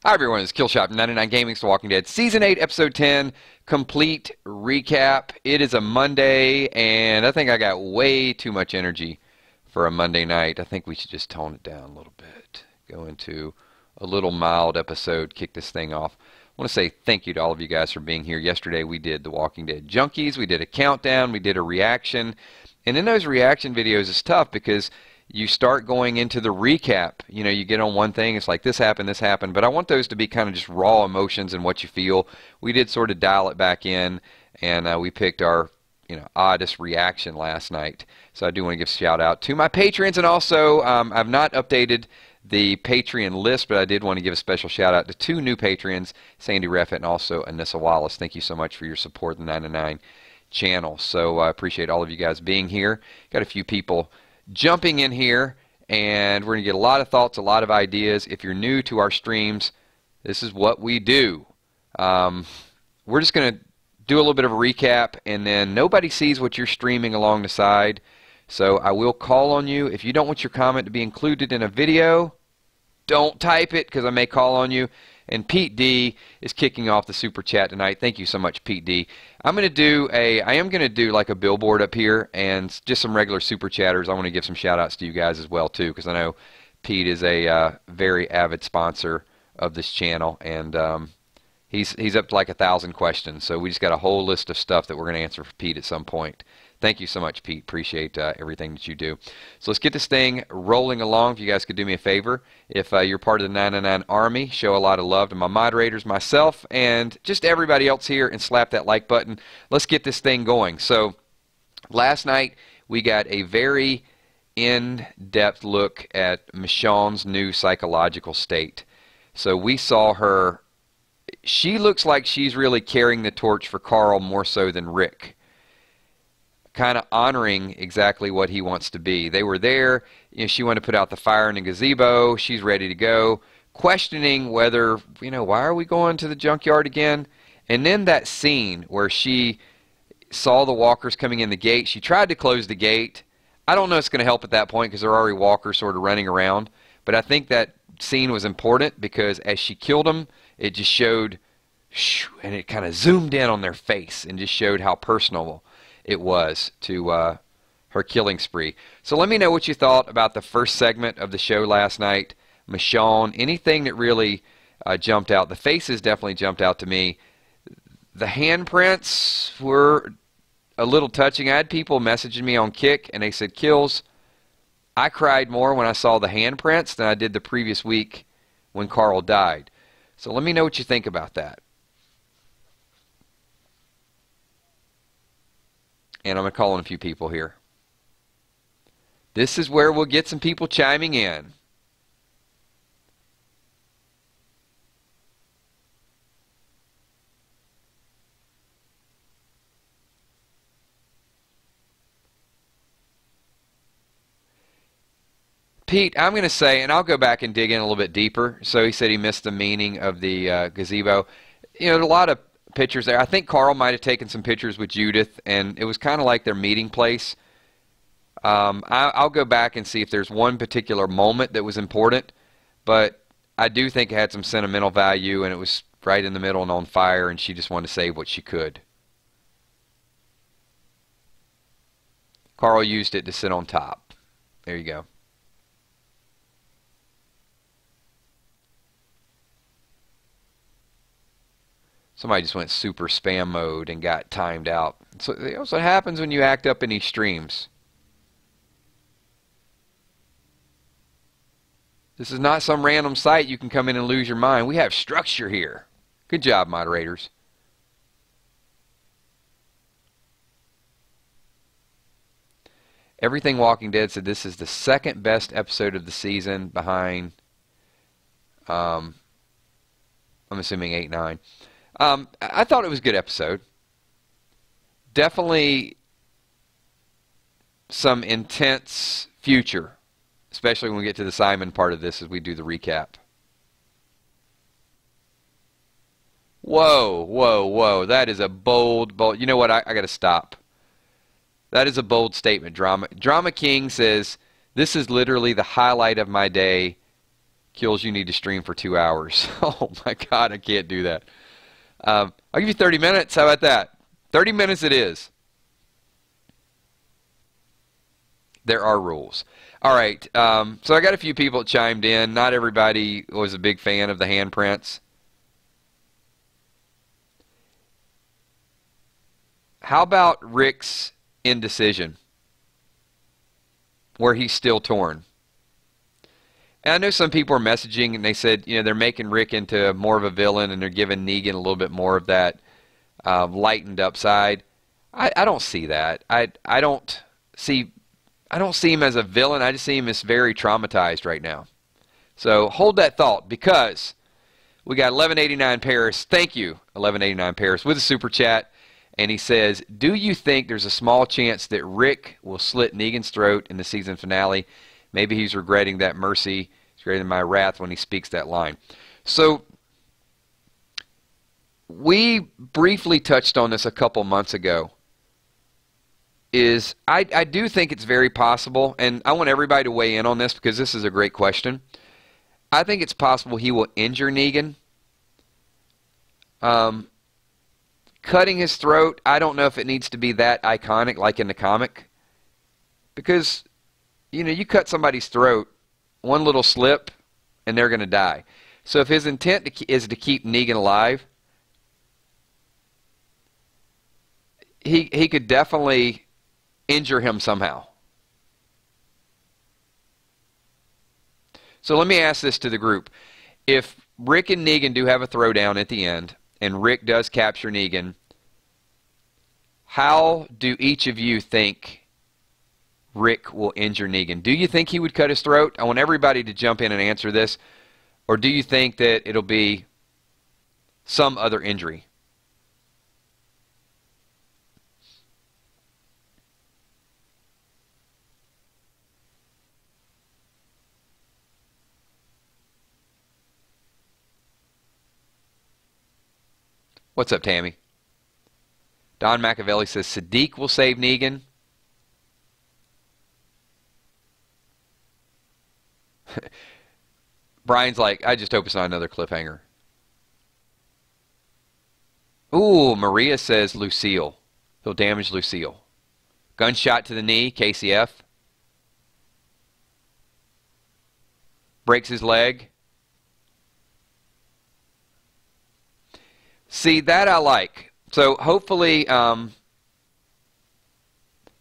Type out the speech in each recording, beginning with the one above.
Hi everyone, it's Killshot from 99 Gaming's The Walking Dead Season 8, Episode 10, complete recap. It is a Monday, and I think I got way too much energy for a Monday night. I think we should just tone it down a little bit. Go into a little mild episode, kick this thing off. I want to say thank you to all of you guys for being here. Yesterday we did The Walking Dead Junkies, we did a countdown, we did a reaction. And in those reaction videos, it's tough because you start going into the recap. You know, you get on one thing, it's like this happened, but I want those to be kind of just raw emotions and what you feel. We did sort of dial it back in, and we picked our, oddest reaction last night. So I do want to give a shout out to my patrons, and also I've not updated the Patreon list, but I did want to give a special shout out to two new patrons, Sandy Reffett and also Anissa Wallace. Thank you so much for your support in the 99 channel. So I appreciate all of you guys being here. Got a few people jumping in here, and we're going to get a lot of thoughts, a lot of ideas. If you're new to our streams, this is what we do. We're just going to do a little bit of a recap, and then nobody sees what you're streaming along the side. So I will call on you. If you don't want your comment to be included in a video, don't type it, because I may call on you. And Pete D is kicking off the super chat tonight. Thank you so much, Pete D. I am going to do like a billboard up here and just some regular super chatters. I want to give some shout outs to you guys as well too, because I know Pete is a very avid sponsor of this channel, and he's up to like 1,000 questions. So we just got a whole list of stuff that we're going to answer for Pete at some point. Thank you so much, Pete. Appreciate everything that you do. So let's get this thing rolling along. If you guys could do me a favor, if you're part of the 99 Army, show a lot of love to my moderators, myself, and just everybody else here, and slap that like button. Let's get this thing going. So last night we got a very in-depth look at Michonne's new psychological state. So we saw her. She looks like she's really carrying the torch for Carl more so than Rick, kind of honoring exactly what he wants to be. They were there. She wanted to put out the fire in the gazebo. She's ready to go, questioning whether, why are we going to the junkyard again? And then that scene where she saw the walkers coming in the gate. She tried to close the gate. I don't know if it's going to help at that point because there are already walkers sort of running around. But I think that scene was important because as she killed them, it just showed, and it kind of zoomed in on their face and just showed how personal it was to her killing spree. So let me know what you thought about the first segment of the show last night. Michonne, anything that really jumped out. The faces definitely jumped out to me. The handprints were a little touching. I had people messaging me on Kick, and they said, Kills, I cried more when I saw the handprints than I did the previous week when Carl died. So let me know what you think about that. And I'm going to call on a few people here. This is where we'll get some people chiming in. Pete, I'm going to say, and I'll go back and dig in a little bit deeper. So he said he missed the meaning of the gazebo. There's a lot of pictures there. I think Carl might have taken some pictures with Judith, and it was kind of like their meeting place. I'll go back and see if there's one particular moment that was important, but I do think it had some sentimental value, and it was right in the middle and on fire, and she just wanted to save what she could. Carl used it to sit on top. There you go. Somebody just went super spam mode and got timed out. So that's what happens when you act up in these streams. This is not some random site you can come in and lose your mind. We have structure here. Good job, moderators. Everything Walking Dead said this is the second best episode of the season behind, I'm assuming 8, 9. I thought it was a good episode. Definitely some intense future, especially when we get to the Simon part of this as we do the recap. Whoa, whoa, whoa. That is a bold. You know what? I got to stop. That is a bold statement, Drama. Drama King says, this is literally the highlight of my day. Kills you need to stream for 2 hours. Oh my God, I can't do that. I'll give you 30 minutes. How about that? 30 minutes it is. There are rules. All right, so I got a few people that chimed in. Not everybody was a big fan of the handprints. How about Rick's indecision, where he's still torn? And I know some people are messaging and they said, you know, they're making Rick into more of a villain and they're giving Negan a little bit more of that lightened up side. I don't see that. I don't see him as a villain. I just see him as very traumatized right now. So hold that thought, because we got 1189 Paris. Thank you, 1189 Paris, with a super chat. And he says, do you think there's a small chance that Rick will slit Negan's throat in the season finale? Maybe he's regretting that mercy. He's regretting my wrath when he speaks that line. So we briefly touched on this a couple months ago. I do think it's very possible, and I want everybody to weigh in on this because this is a great question. I think it's possible he will injure Negan. Cutting his throat, I don't know if it needs to be that iconic like in the comic. Because, you know, you cut somebody's throat, one little slip, and they're going to die. So if his intent is to keep Negan alive, he could definitely injure him somehow. So let me ask this to the group. If Rick and Negan do have a throwdown at the end, and Rick does capture Negan, how do each of you think Rick will injure Negan? Do you think he would cut his throat? I want everybody to jump in and answer this. Or do you think that it'll be some other injury? What's up, Tammy? Don Machiavelli says Sadiq will save Negan. Brian's like, I just hope it's not another cliffhanger. Ooh, Maria says Lucille. He'll damage Lucille. Gunshot to the knee, KCF. Breaks his leg. See, that I like. So hopefully,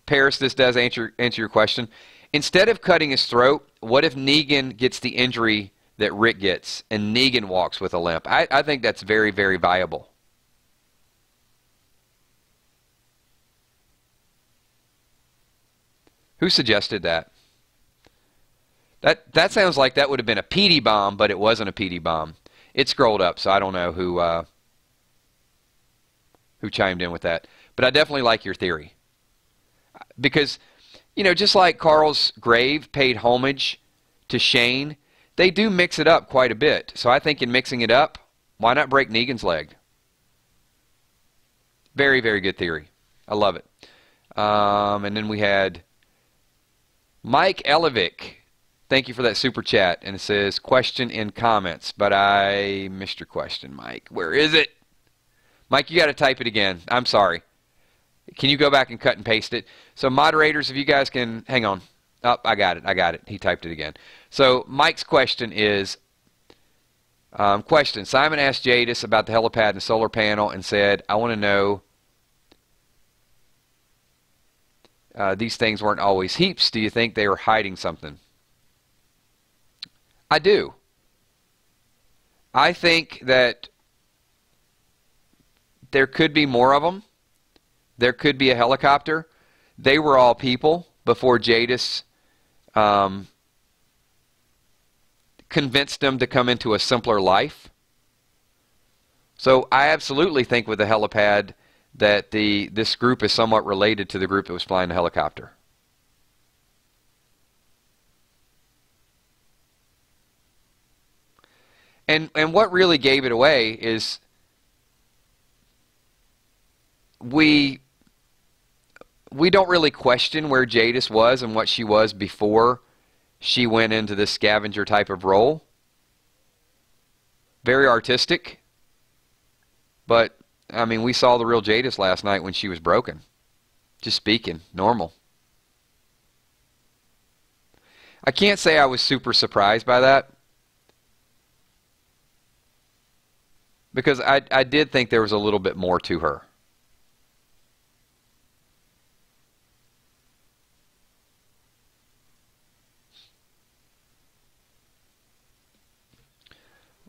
Paris, this does answer your question. Instead of cutting his throat, what if Negan gets the injury that Rick gets and Negan walks with a limp? I think that's very, very viable. Who suggested that? That sounds like that would have been a PD bomb, but it wasn't a PD bomb. It scrolled up, so I don't know who chimed in with that. But I definitely like your theory. Because, you know, just like Carl's grave paid homage to Shane, they do mix it up quite a bit. So I think in mixing it up, why not break Negan's leg? Very, very good theory. I love it. And then we had Mike Elevic. Thank you for that super chat. And it says, question in comments. But I missed your question, Mike. Where is it? Mike, you got to type it again. I'm sorry. Can you go back and cut and paste it? So moderators, if you guys can, hang on. Oh, I got it. He typed it again. So Mike's question is, question. Simon asked Jadis about the helipad and solar panel and said, I want to know, these things weren't always heaps. Do you think they were hiding something? I do. I think that there could be more of them. There could be a helicopter. They were all people before Jadis convinced them to come into a simpler life. So I absolutely think with the helipad that this group is somewhat related to the group that was flying the helicopter. And what really gave it away is we don't really question where Jadis was and what she was before she went into this scavenger type of role. Very artistic. But, I mean, we saw the real Jadis last night when she was broken. Just speaking, normal. I can't say I was super surprised by that. Because I did think there was a little bit more to her.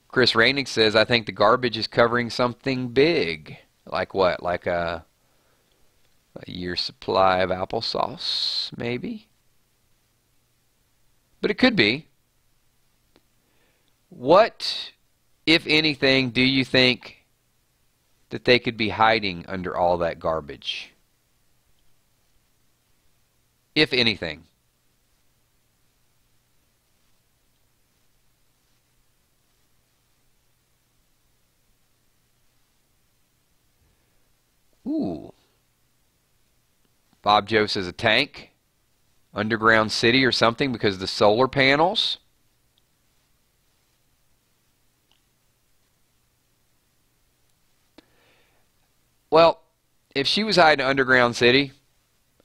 Chris Rainig says, I think the garbage is covering something big. Like what? Like a year's supply of applesauce, maybe? But it could be. What, if anything, do you think that they could be hiding under all that garbage? If anything. Ooh. Bob Joe says a tank, underground city or something because of the solar panels. Well, if she was hiding an underground city,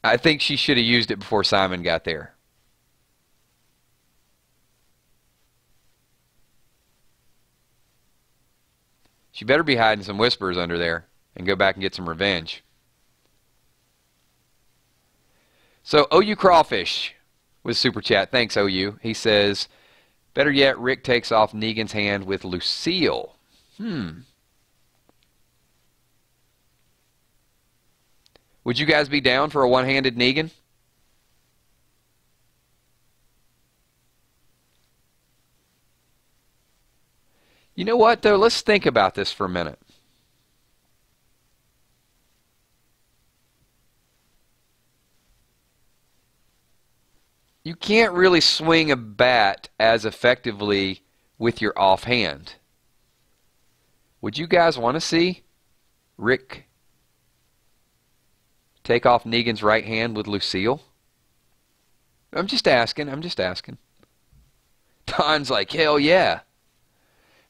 I think she should have used it before Simon got there. She better be hiding some whispers under there and go back and get some revenge. So, OU Crawfish with Super Chat. Thanks, OU. He says, better yet, Rick takes off Negan's hand with Lucille. Would you guys be down for a one-handed Negan? You know what, though? Let's think about this for a minute. You can't really swing a bat as effectively with your offhand. Would you guys want to see Rick take off Negan's right hand with Lucille? I'm just asking. Don's like, hell yeah.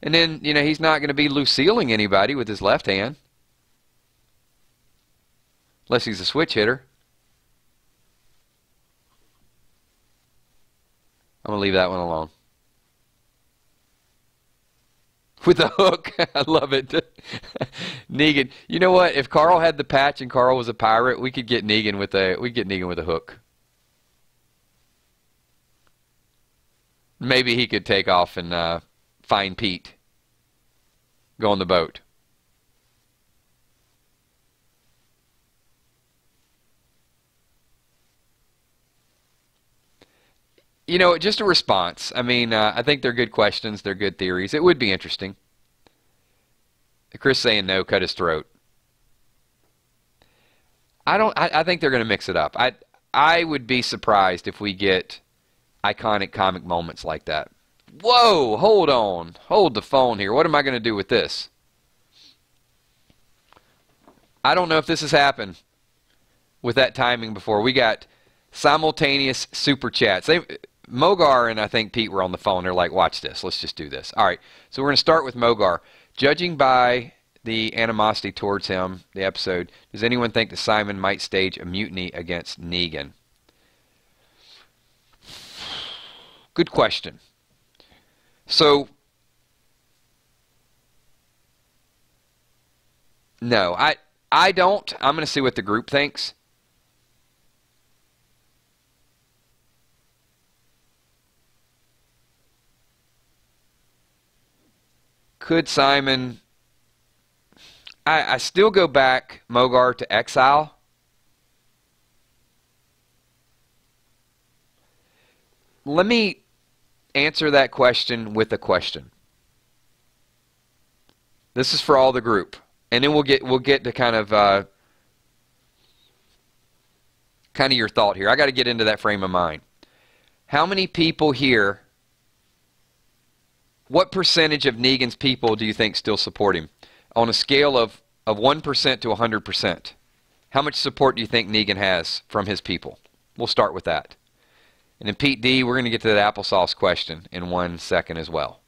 And then, you know, he's not going to be Lucilleing anybody with his left hand. Unless he's a switch hitter. I'm going to leave that one alone. With the hook. I love it. Negan. You know what? If Carl had the patch and Carl was a pirate, we could get Negan with a hook. Maybe he could take off and find Pete. Go on the boat. You know, just a response. I mean, I think they're good questions. They're good theories. It would be interesting. Chris saying no, cut his throat. I think they're going to mix it up. I would be surprised if we get iconic comic moments like that. Whoa, hold on. Hold the phone here. What am I going to do with this? I don't know if this has happened with that timing before. We got simultaneous super chats. Mogar and I think Pete were on the phone. They're like, watch this. Let's just do this. All right. So we're going to start with Mogar. Judging by the animosity towards him, the episode, does anyone think that Simon might stage a mutiny against Negan? Good question. So, no, I don't. I'm going to see what the group thinks. Could Simon... I still go back, Mogar, to exile. Let me answer that question with a question. This is for all the group. And then we'll get to kind of your thought here. I got to get into that frame of mind. How many people here, what percentage of Negan's people do you think still support him? On a scale of 1% to 100%, how much support do you think Negan has from his people? We'll start with that. And then Pete D, we're going to get to that applesauce question in 1 second as well.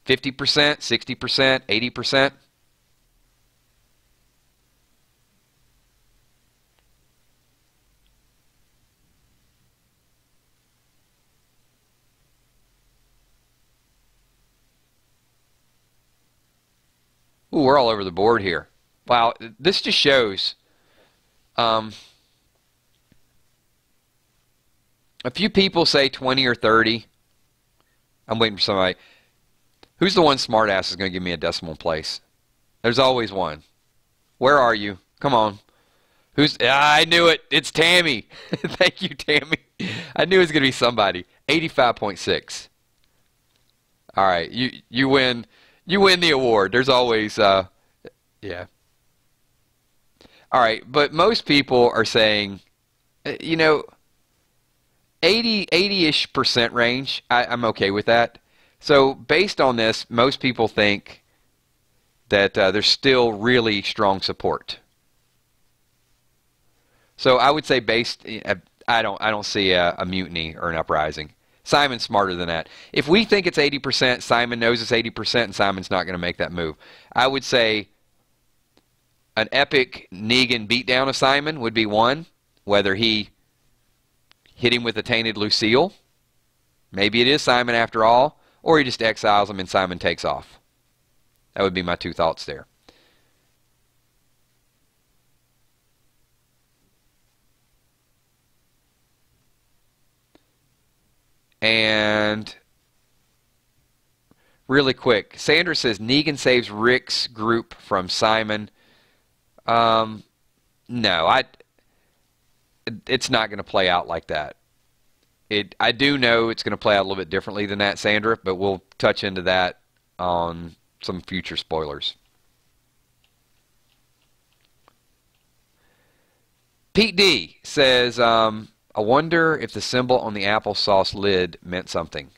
50%, 60%, 80%? Ooh, we're all over the board here. Wow, this just shows a few people say 20 or 30. I'm waiting for somebody. Who's the one smartass is going to give me a decimal place? There's always one. Where are you? Come on. I knew it. It's Tammy. Thank you, Tammy. I knew it was going to be somebody. 85.6. All right, you win. You win the award. There's always yeah. All right, but most people are saying, you know, 80-ish percent range. I'm okay with that. So based on this, most people think that there's still really strong support. So I would say I don't see a mutiny or an uprising. Simon's smarter than that. If we think it's 80%, Simon knows it's 80%, and Simon's not going to make that move. I would say an epic Negan beatdown of Simon would be one, whether he hit him with a tainted Lucille. Maybe it is Simon after all, or he just exiles him and Simon takes off. That would be my two thoughts there. And really quick, Sandra says Negan saves Rick's group from Simon. No, it's not going to play out like that. I do know it's going to play out a little bit differently than that, Sandra, but we'll touch into that on some future spoilers. Pete D says, I wonder if the symbol on the applesauce lid meant something.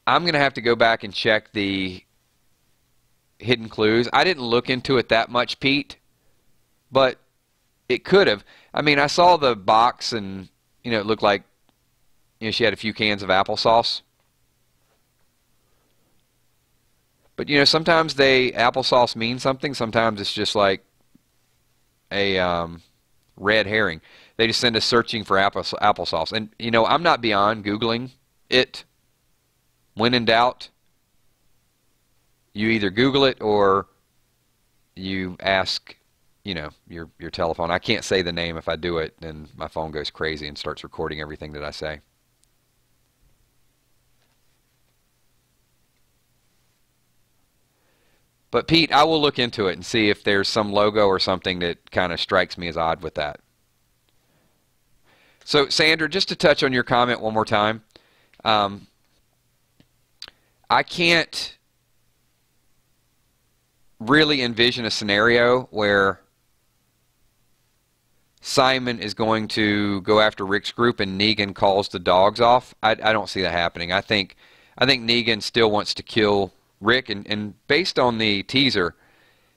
I'm going to have to go back and check the hidden clues. I didn't look into it that much, Pete, but it could have. I mean, I saw the box and, you know, it looked like, you know, she had a few cans of applesauce. But, you know, sometimes applesauce means something. Sometimes it's just like a red herring. They just send us searching for applesauce. And, you know, I'm not beyond Googling it. When in doubt, you either Google it or you ask, you know, your telephone. I can't say the name. If I do it, then my phone goes crazy and starts recording everything that I say. But Pete, I will look into it and see if there's some logo or something that kind of strikes me as odd with that. So, Sandra, just to touch on your comment one more time, I can't really envision a scenario where Simon is going to go after Rick's group and Negan calls the dogs off. I don't see that happening. I think Negan still wants to kill Rick, and based on the teaser,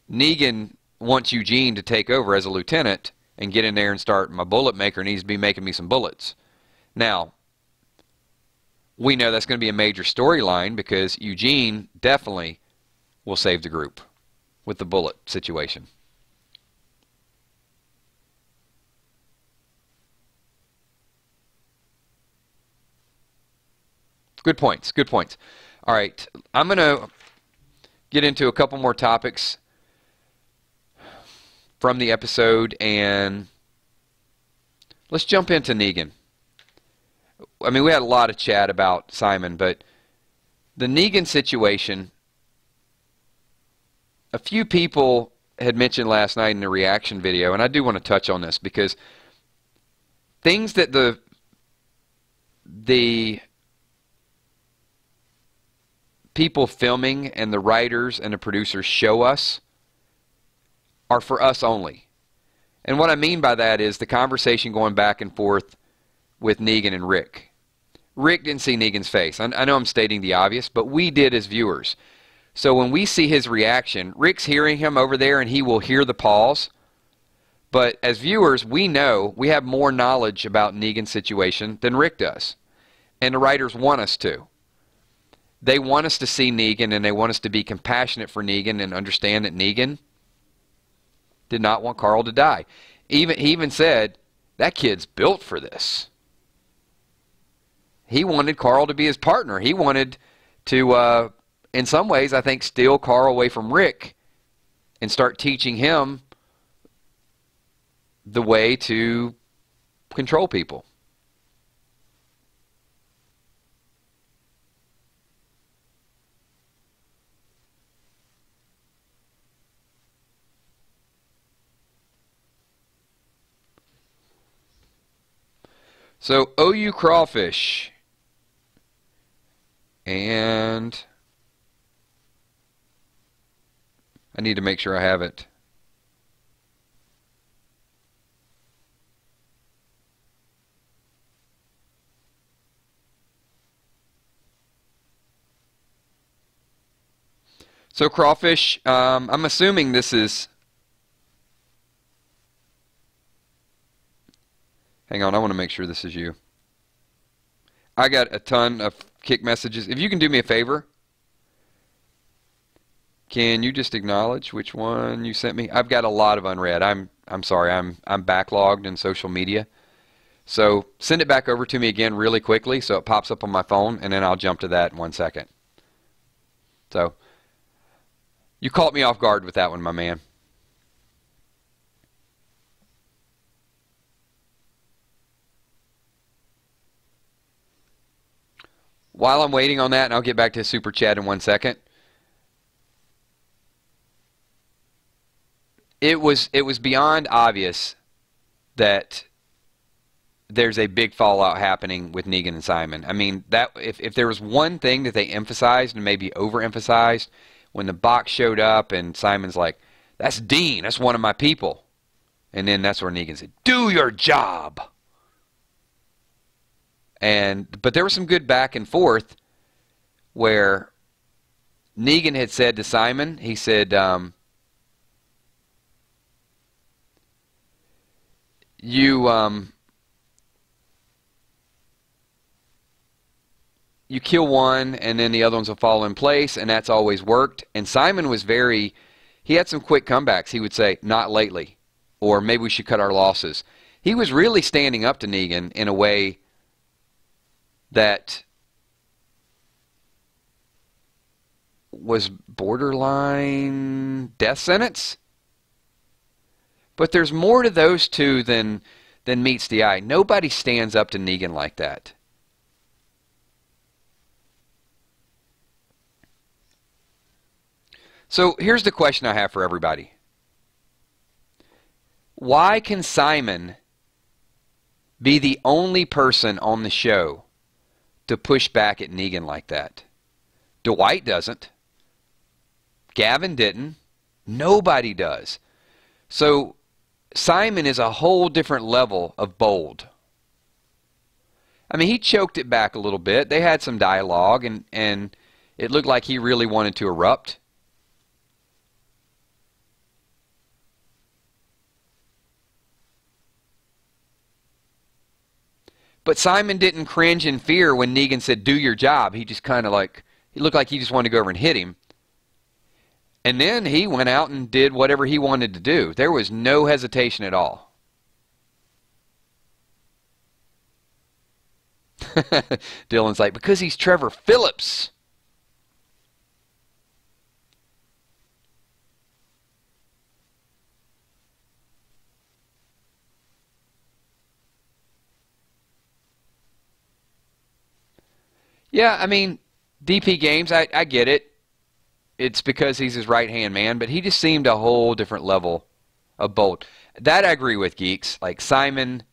Negan wants Eugene to take over as a lieutenant and get in there and start. My bullet maker needs to be making me some bullets. Now, we know that's going to be a major storyline because Eugene definitely will save the group with the bullet situation. Good points. Good points. All right, I'm going to get into a couple more topics from the episode, and let's jump into Negan. I mean, we had a lot of chat about Simon, but the Negan situation, a few people had mentioned last night in the reaction video, and I do want to touch on this because things that the people filming and the writers and the producers show us are for us only. And what I mean by that is the conversation going back and forth with Negan and Rick. Rick didn't see Negan's face. I know I'm stating the obvious, but we did as viewers. So when we see his reaction, Rick's hearing him over there and he will hear the pause. But as viewers, we know we have more knowledge about Negan's situation than Rick does. And the writers want us to. they want us to see Negan, and they want us to be compassionate for Negan and understand that Negan did not want Carl to die. He even said, that kid's built for this. He wanted Carl to be his partner. He wanted to, in some ways, I think, steal Carl away from Rick and start teaching him the way to control people. So, OU crawfish. And I need to make sure I have it. So crawfish, I'm assuming this is... Hang on, I want to make sure this is you. I got a ton of kick messages. If you can do me a favor, can you just acknowledge which one you sent me? I've got a lot of unread. I'm sorry. I'm backlogged in social media. So send it back over to me again really quickly so it pops up on my phone, and then I'll jump to that in 1 second. So you caught me off guard with that one, my man. While I'm waiting on that, and I'll get back to Super Chat in 1 second, it was beyond obvious that there's a big fallout happening with Negan and Simon. I mean, that if there was one thing that they emphasized and maybe overemphasized, when the box showed up and Simon's like, that's Dean, that's one of my people. And then that's where Negan said, do your job. But there was some good back and forth where Negan had said to Simon, he said, you kill one and then the other ones will fall in place, and that's always worked. And Simon was he had some quick comebacks. He would say, not lately, or maybe we should cut our losses. He was really standing up to Negan in a way that was borderline death sentence. But there's more to those two than meets the eye. Nobody stands up to Negan like that. So here's the question I have for everybody. Why can Simon be the only person on the show to push back at Negan like that? Dwight doesn't. Gavin didn't. Nobody does. So Simon is a whole different level of bold. I mean, he choked it back a little bit. They had some dialogue, and it looked like he really wanted to erupt. But Simon didn't cringe in fear when Negan said, do your job. He just kind of he looked like he just wanted to go over and hit him. And then he went out and did whatever he wanted to do. There was no hesitation at all. Dylan's like, because he's Trevor Phillips. Yeah, I mean, DP Games, I get it. It's because he's his right-hand man, but he just seemed a whole different level of bold. That I agree with, Geeks. Like, Simon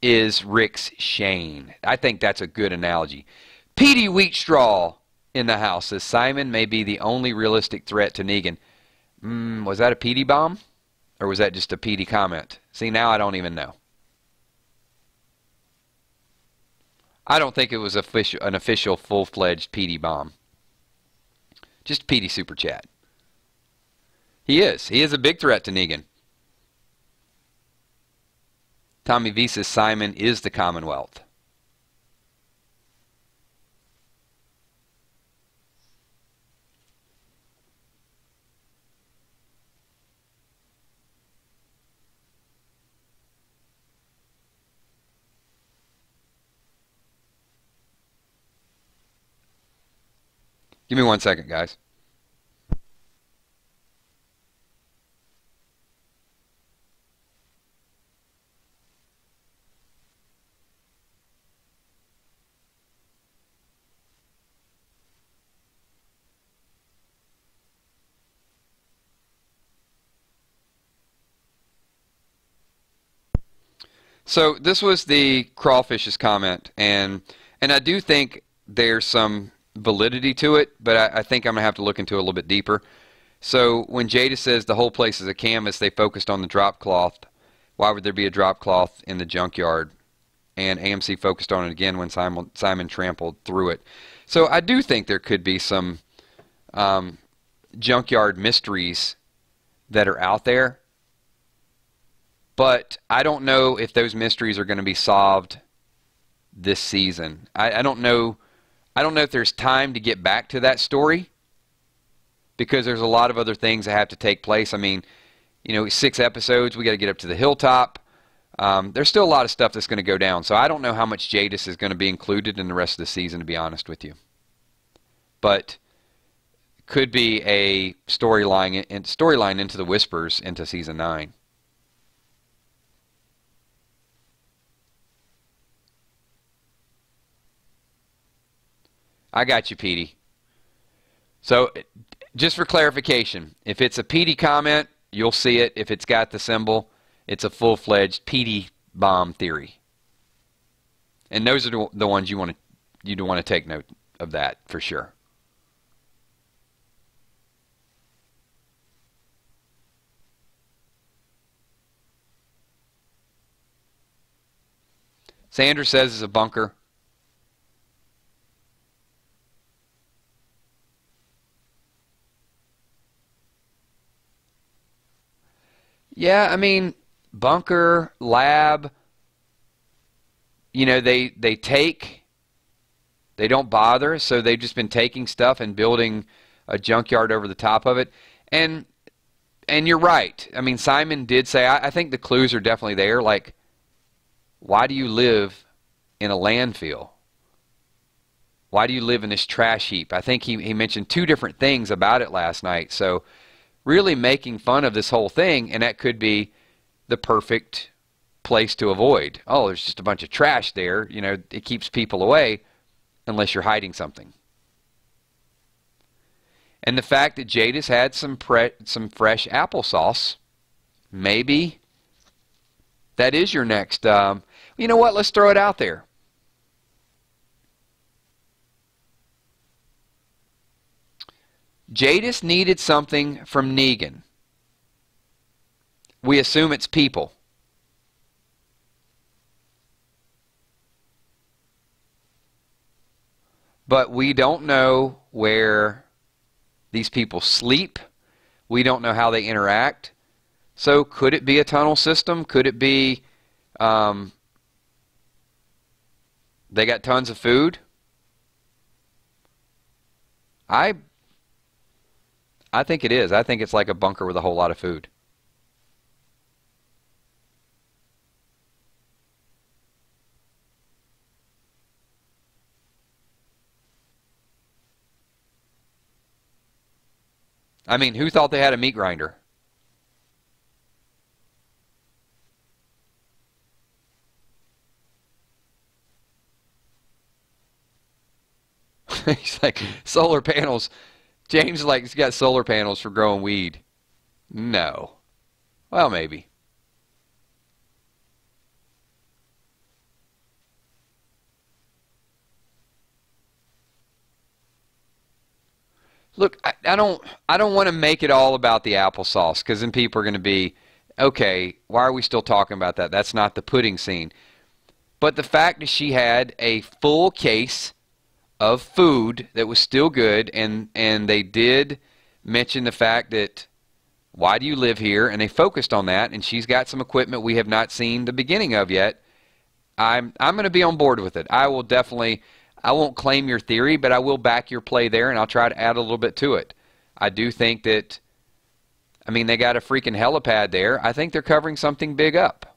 is Rick's Shane. I think that's a good analogy. Petey Wheatstraw in the house says Simon may be the only realistic threat to Negan. Was that a Petey bomb? Or was that just a Petey comment? See, now I don't even know. I don't think it was an official full-fledged Petey bomb. Just Petey Super Chat. He is. He is a big threat to Negan. Tommy V says Simon is the Commonwealth. Give me 1 second, guys. So this was the crawfish's comment, and I do think there's some validity to it, but I think I'm gonna have to look into it a little bit deeper. So when Jada says the whole place is a canvas, they focused on the drop cloth. Why would there be a drop cloth in the junkyard? And AMC focused on it again when Simon trampled through it. So I do think there could be some junkyard mysteries that are out there, but I don't know if those mysteries are going to be solved this season. I don't know. I don't know if there's time to get back to that story because there's a lot of other things that have to take place. I mean, 6 episodes. We got to get up to the Hilltop. There's still a lot of stuff that's going to go down. So I don't know how much Jadis is going to be included in the rest of the season, to be honest with you. But could be a storyline into the Whispers into season 9. I got you, Petey. So just for clarification, if it's a Petey comment, you'll see it. If it's got the symbol, it's a full-fledged Petey bomb theory. And those are the ones you want to take note of that for sure. Sanders says it's a bunker. Yeah, I mean, bunker, lab, they don't bother, so they've just been taking stuff and building a junkyard over the top of it. And you're right. I mean, Simon did say, I think the clues are definitely there. Like, why do you live in a landfill? Why do you live in this trash heap? I think he mentioned 2 different things about it last night. So really making fun of this whole thing, and that could be the perfect place to avoid. Oh, there's just a bunch of trash there. It keeps people away unless you're hiding something. And the fact that Jadis had some fresh applesauce, maybe that is your next. You know what? Let's throw it out there. Jadis needed something from Negan. We assume it's people. But we don't know where these people sleep. We don't know how they interact. So could it be a tunnel system? Could it be they got tons of food? I think it is. I think it's like a bunker with a whole lot of food. I mean, who thought they had a meat grinder? He's like, solar panels. James is like, he's got solar panels for growing weed. No. Well, maybe. Look, I don't want to make it all about the applesauce, because then people are going to be, okay, why are we still talking about that? That's not the pudding scene. But the fact that she had a full case of food that was still good, and they did mention the fact that, why do you live here? And they focused on that, and she's got some equipment we have not seen the beginning of yet. I'm going to be on board with it. I will definitely, I won't claim your theory, but I will back your play there, and I'll try to add a little bit to it. I do think that, I mean, they got a freaking helipad there. I think they're covering something big up.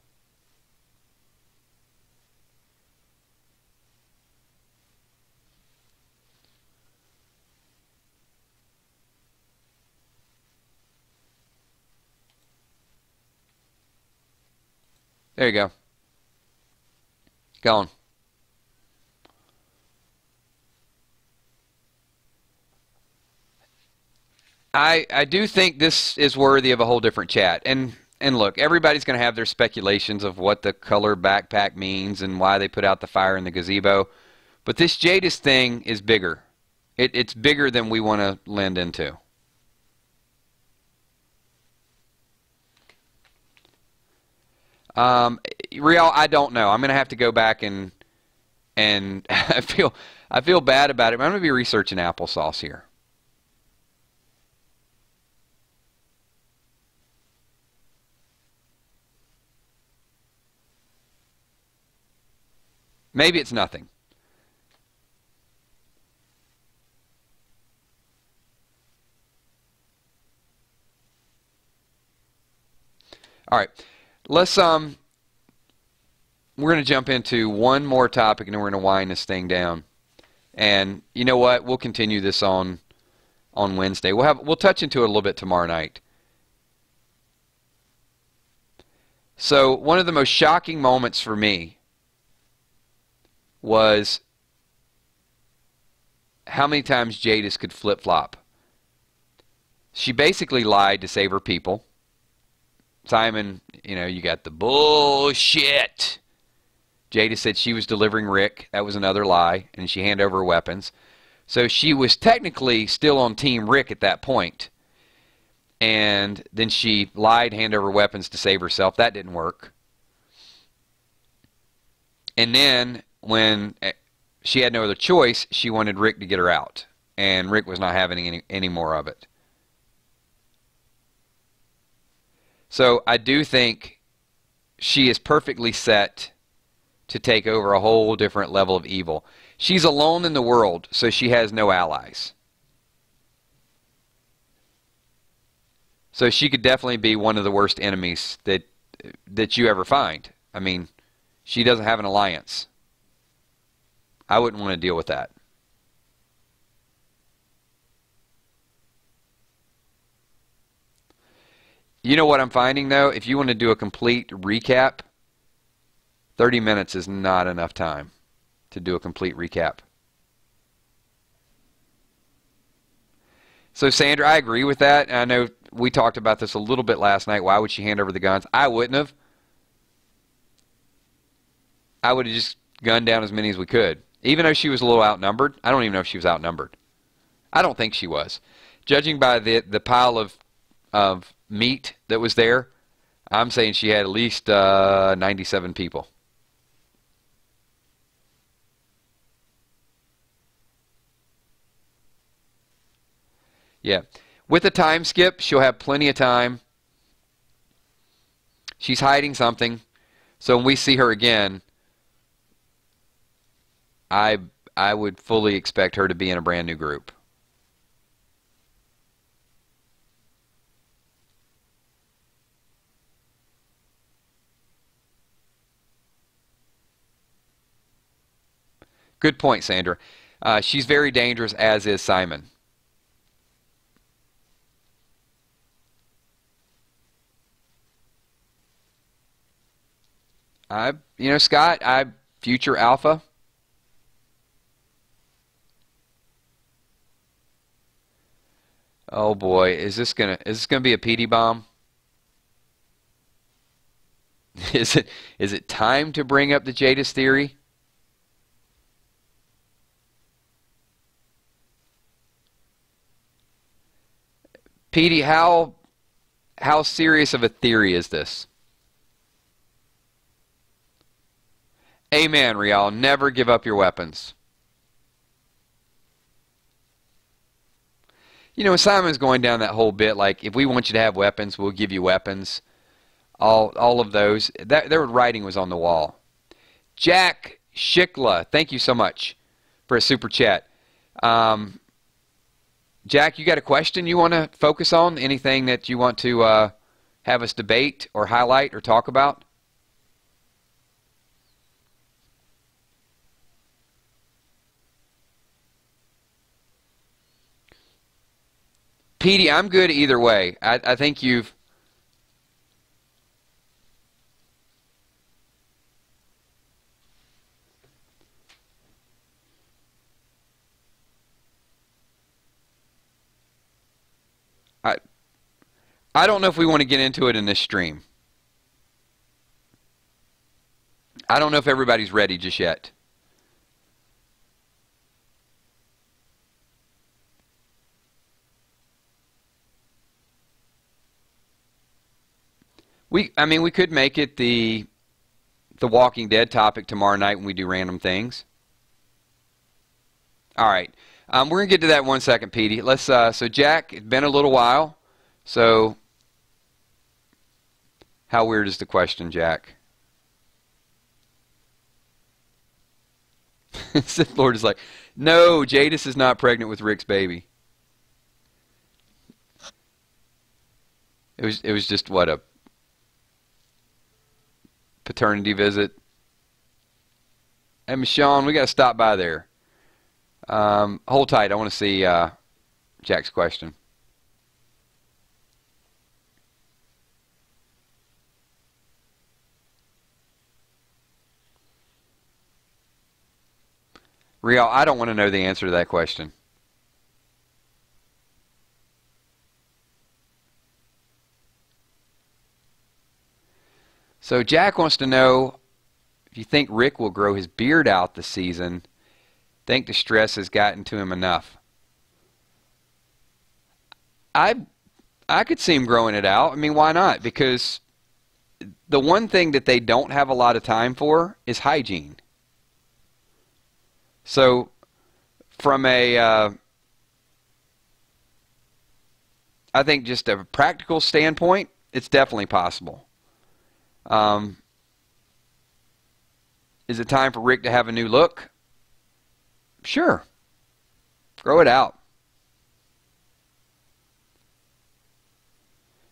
There you go. Gone. I do think this is worthy of a whole different chat. And look, everybody's going to have their speculations of what the color backpack means and why they put out the fire in the gazebo. But this Jadis thing is bigger. It's bigger than we want to lend into. Real, I don't know. I'm going to have to go back and I feel bad about it. But I'm going to be researching applesauce here. Maybe it's nothing. All right. Let's we're going to jump into one more topic and then we're going to wind this thing down. And you know what? We'll continue this on Wednesday. We'll touch into it a little bit tomorrow night. So, one of the most shocking moments for me was how many times Jadis could flip-flop. She basically lied to save her people. Simon, you got the bullshit. Jadis said she was delivering Rick. That was another lie, and she handed over her weapons. So she was technically still on Team Rick at that point. And then she lied, handed over weapons to save herself. That didn't work. And then when she had no other choice, she wanted Rick to get her out. And Rick was not having any more of it. So I do think she is perfectly set to take over a whole different level of evil. She's alone in the world, so she has no allies. So she could definitely be one of the worst enemies that you ever find. I mean, she doesn't have an alliance. I wouldn't want to deal with that. You know what I'm finding, though? If you want to do a complete recap, 30 minutes is not enough time to do a complete recap. So, Sandra, I agree with that. I know we talked about this a little bit last night. Why would she hand over the guns? I wouldn't have. I would have just gunned down as many as we could. Even though she was a little outnumbered. I don't even know if she was outnumbered. I don't think she was. Judging by the pile of meat that was there, I'm saying she had at least 97 people. Yeah. With the time skip, she'll have plenty of time. She's hiding something. So when we see her again, I would fully expect her to be in a brand new group. Good point, Sandra. She's very dangerous, as is Simon. Scott, future alpha. Oh boy, is this gonna be a PD bomb? Is it time to bring up the Jadis theory? PD, how serious of a theory is this? Amen, Rial. Never give up your weapons. Simon's going down that whole bit, like, if we want you to have weapons, we'll give you weapons. All of those. Their writing was on the wall. Jack Shikla, thank you so much for a super chat. Jack, you got a question you want to focus on? Anything that you want to have us debate or highlight or talk about? Petey, I'm good either way. I think you've... I don't know if we want to get into it in this stream. I don't know if everybody's ready just yet. I mean, we could make it the Walking Dead topic tomorrow night when we do random things. All right. We're going to get to that in 1 second, Petey. Let's, so Jack, it's been a little while. So, how weird is the question, Jack? Sith Lord is like, no, Jadis is not pregnant with Rick's baby. It was just, what, a paternity visit? Hey, Michonne, we got to stop by there. Hold tight. I want to see Jack's question. Real, I don't want to know the answer to that question. So Jack wants to know if you think Rick will grow his beard out this season. Think the stress has gotten to him enough. I could see him growing it out. I mean, why not? Because the one thing that they don't have a lot of time for is hygiene. So from a, I think just a practical standpoint, it's definitely possible. Is it time for Rick to have a new look? Sure. Grow it out.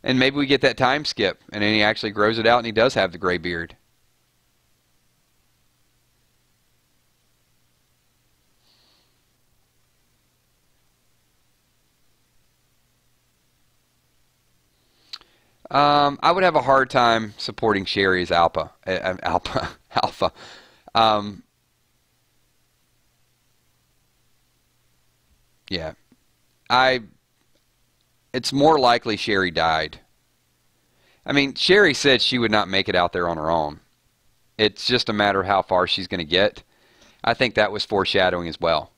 And maybe we get that time skip, and then he actually grows it out and he does have the gray beard. I would have a hard time supporting Sherry as Alpha. Alpha. Yeah. It's more likely Sherry died. I mean, Sherry said she would not make it out there on her own. It's just a matter of how far she's going to get. I think that was foreshadowing as well.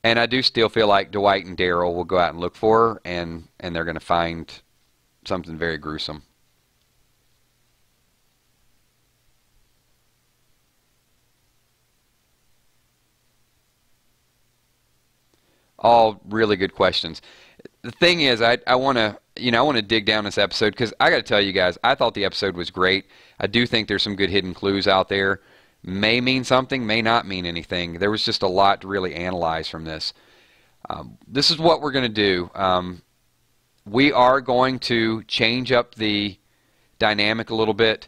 And I do still feel like Dwight and Daryl will go out and look for her, and they're going to find something very gruesome. All really good questions. The thing is, I want to, I want to dig down this episode because I got to tell you guys, I thought the episode was great. I do think there's some good hidden clues out there. May mean something, may not mean anything. There was just a lot to really analyze from this. This is what we're going to do. We are going to change up the dynamic a little bit.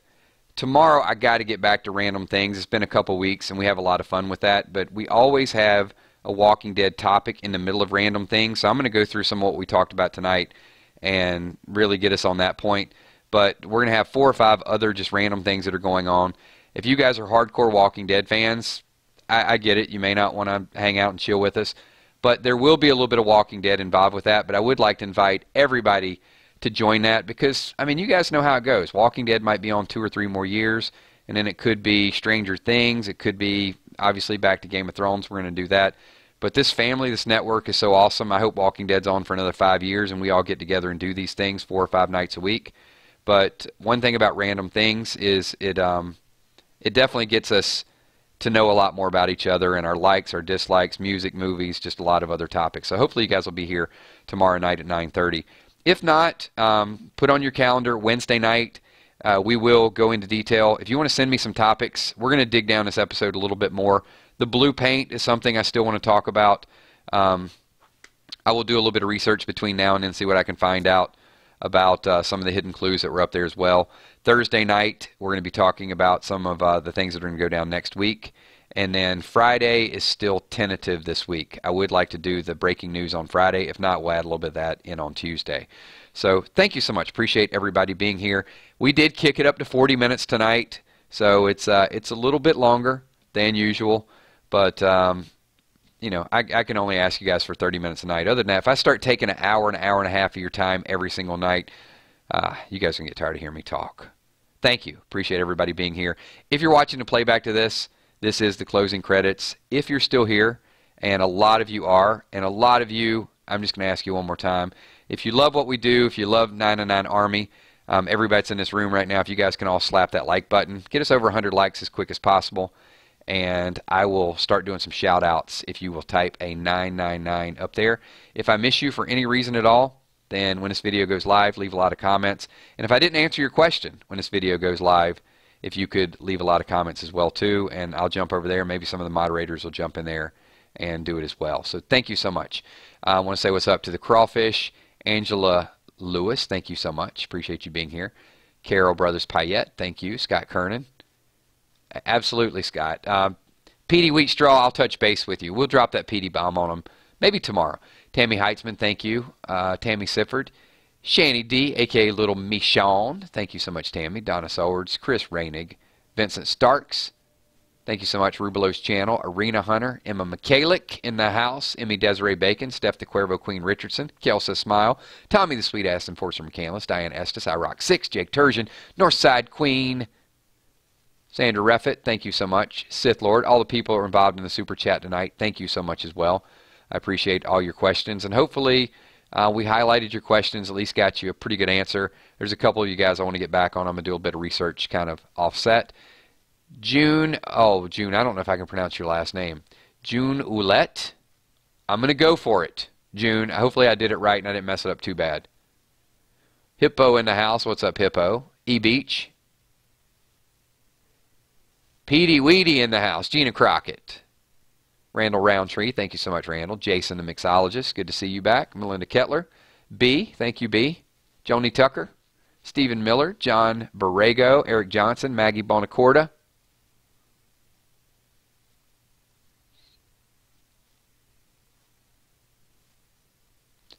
Tomorrow I got to get back to random things. It's been a couple weeks and we have a lot of fun with that, but we always have a Walking Dead topic in the middle of random things. So I'm going to go through some of what we talked about tonight and really get us on that point. But we're going to have 4 or 5 other just random things that are going on. If you guys are hardcore Walking Dead fans, I get it. You may not want to hang out and chill with us. But there will be a little bit of Walking Dead involved with that. But I would like to invite everybody to join that because, I mean, you guys know how it goes. Walking Dead might be on 2 or 3 more years. And then it could be Stranger Things. It could be, obviously, back to Game of Thrones. We're going to do that. But this family, this network is so awesome. I hope Walking Dead's on for another 5 years and we all get together and do these things 4 or 5 nights a week. But one thing about random things is it definitely gets us to know a lot more about each other and our likes, our dislikes, music, movies, just a lot of other topics. So hopefully you guys will be here tomorrow night at 9:30. If not, put on your calendar Wednesday night. We will go into detail. If you want to send me some topics, we're going to dig down this episode a little bit more. The blue paint is something I still want to talk about. I will do a little bit of research between now and then, see what I can find out about some of the hidden clues that were up there as well. Thursday night, we're going to be talking about some of the things that are going to go down next week. And then Friday is still tentative this week. I would like to do the breaking news on Friday. If not, we'll add a little bit of that in on Tuesday. So thank you so much. Appreciate everybody being here. We did kick it up to 40 minutes tonight, so it's a little bit longer than usual. But I can only ask you guys for 30 minutes a night. Other than that, if I start taking an hour and a half of your time every single night, you guys are going to get tired of hearing me talk. Thank you. Appreciate everybody being here. If you're watching the playback to this, this is the closing credits. If you're still here, and a lot of you are, and a lot of you, I'm just going to ask you one more time. If you love what we do, if you love 999 Army, everybody that's in this room right now, if you guys can all slap that like button, get us over 100 likes as quick as possible, and I will start doing some shout outs if you will type a 999 up there. If I miss you for any reason at all, then when this video goes live, leave a lot of comments. And if I didn't answer your question when this video goes live, if you could leave a lot of comments as well too, and I'll jump over there. Maybe some of the moderators will jump in there and do it as well. So thank you so much. I want to say what's up to the Crawfish, Angela Lewis, thank you so much. Appreciate you being here. Carol Brothers Payette, thank you. Scott Kernan. Absolutely, Scott. PD Wheatstraw, I'll touch base with you. We'll drop that PD bomb on them maybe tomorrow. Tammy Heitzman, thank you. Tammy Sifford. Shani D, a.k.a. Little Michonne. Thank you so much, Tammy. Donna Swords. Chris Reinig. Vincent Starks. Thank you so much, Rubelo's channel. Arena Hunter. Emma McCalick in the house. Emmy Desiree Bacon. Steph the Cuervo Queen Richardson. Kelsa Smile. Tommy the Sweet Ass Enforcer McCandless. Diane Estes. I Rock 6. Jake Turgeon. Northside Queen. Sandra Reffett, thank you so much. Sith Lord, all the people who are involved in the Super Chat tonight, thank you so much as well. I appreciate all your questions, and hopefully we highlighted your questions, at least got you a pretty good answer. There's a couple of you guys I want to get back on. I'm going to do a bit of research kind of offset. June, I don't know if I can pronounce your last name. June Oulette, I'm going to go for it. June, hopefully I did it right and I didn't mess it up too bad. Hippo in the house, what's up Hippo? E-Beach. Petey Weedy in the house. Gina Crockett. Randall Roundtree. Thank you so much, Randall. Jason the Mixologist. Good to see you back. Melinda Kettler. B. Thank you, B. Joni Tucker. Stephen Miller. John Borrego. Eric Johnson. Maggie Bonacorda.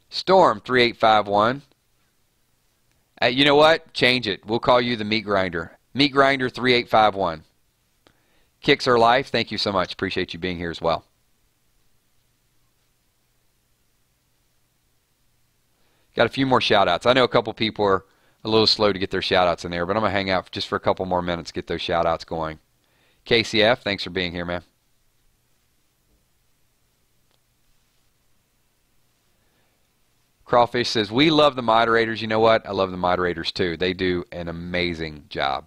Storm 3851. You know what? Change it. We'll call you the Meat Grinder. Meat Grinder 3851. Kicks Her Life, thank you so much. Appreciate you being here as well. Got a few more shout-outs. I know a couple people are a little slow to get their shout-outs in there, but I'm going to hang out just for a couple more minutes, get those shout-outs going. KCF, thanks for being here, man. Crawfish says, we love the moderators. You know what? I love the moderators too. They do an amazing job.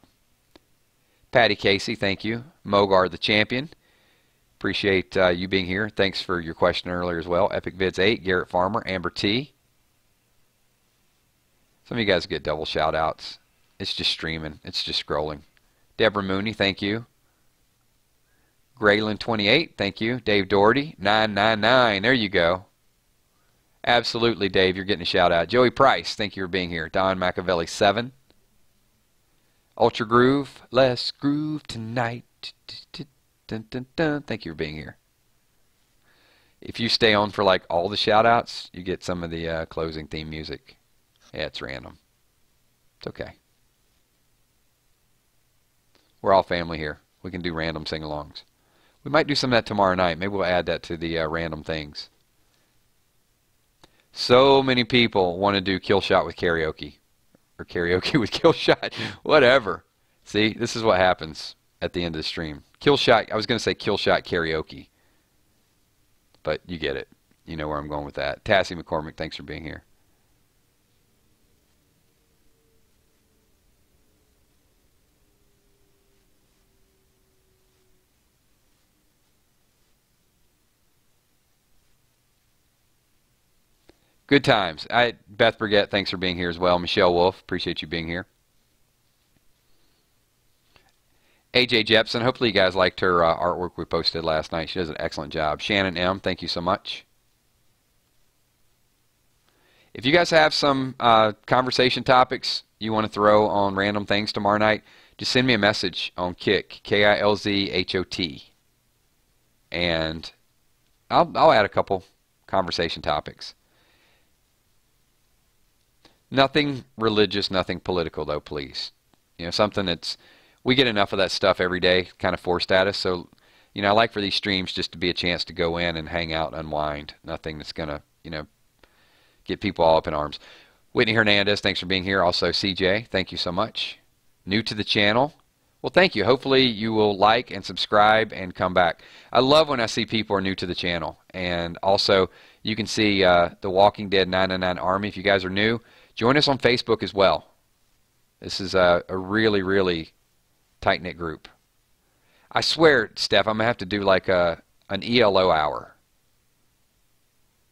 Patty Casey, thank you. Mogar the Champion. Appreciate you being here. Thanks for your question earlier as well. Epic Vids 8, Garrett Farmer, Amber T. Some of you guys get double shout outs. It's just streaming. It's just scrolling. Deborah Mooney, thank you. Graylin 28, thank you. Dave Doherty, 999. There you go. Absolutely, Dave. You're getting a shout out. Joey Price, thank you for being here. Don Machiavelli 7. Ultra Groove, let's groove tonight. Dun, dun, dun. Thank you for being here. If you stay on for like all the shout outs, you get some of the closing theme music. Yeah, it's random. It's okay. We're all family here. We can do random sing-alongs. We might do some of that tomorrow night. Maybe we'll add that to the random things. So many people want to do Kill Shot with karaoke. Or karaoke with Kill Shot. Whatever. See, this is what happens at the end of the stream. Kill Shot, I was going to say Kill Shot karaoke. But you get it. You know where I'm going with that. Tassie McCormick, thanks for being here. Good times. Beth Brigette, thanks for being here as well. Michelle Wolf, appreciate you being here. AJ Jepson, hopefully you guys liked her artwork we posted last night. She does an excellent job. Shannon M, thank you so much. If you guys have some conversation topics you want to throw on random things tomorrow night, just send me a message on Kik, K-I-L-Z-H-O-T. And I'll add a couple conversation topics. Nothing religious, nothing political, though, please. You know, something that's, we get enough of that stuff every day, kind of forced at us, so You know, I like for these streams just to be a chance to go in and hang out and unwind. Nothing that's going to, you know, get people all up in arms. Whitney Hernandez, thanks for being here. Also, CJ, thank you so much. New to the channel. Well, thank you. Hopefully you will like and subscribe and come back. I love when I see people are new to the channel. And also, you can see the Walking Dead 999 Army. If you guys are new, join us on Facebook as well. This is a really, really tight-knit group. I swear, Steph, I'm going to have to do like an ELO hour.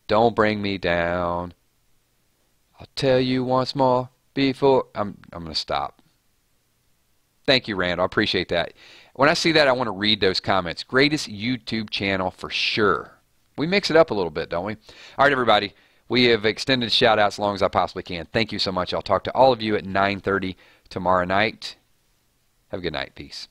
Don't bring me down. I'll tell you once more before. I'm going to stop. Thank you, Randall. I appreciate that. When I see that, I want to read those comments. Greatest YouTube channel for sure. We mix it up a little bit, don't we? All right, everybody. We have extended shout-outs as long as I possibly can. Thank you so much. I'll talk to all of you at 9:30 tomorrow night. Have a good night. Peace.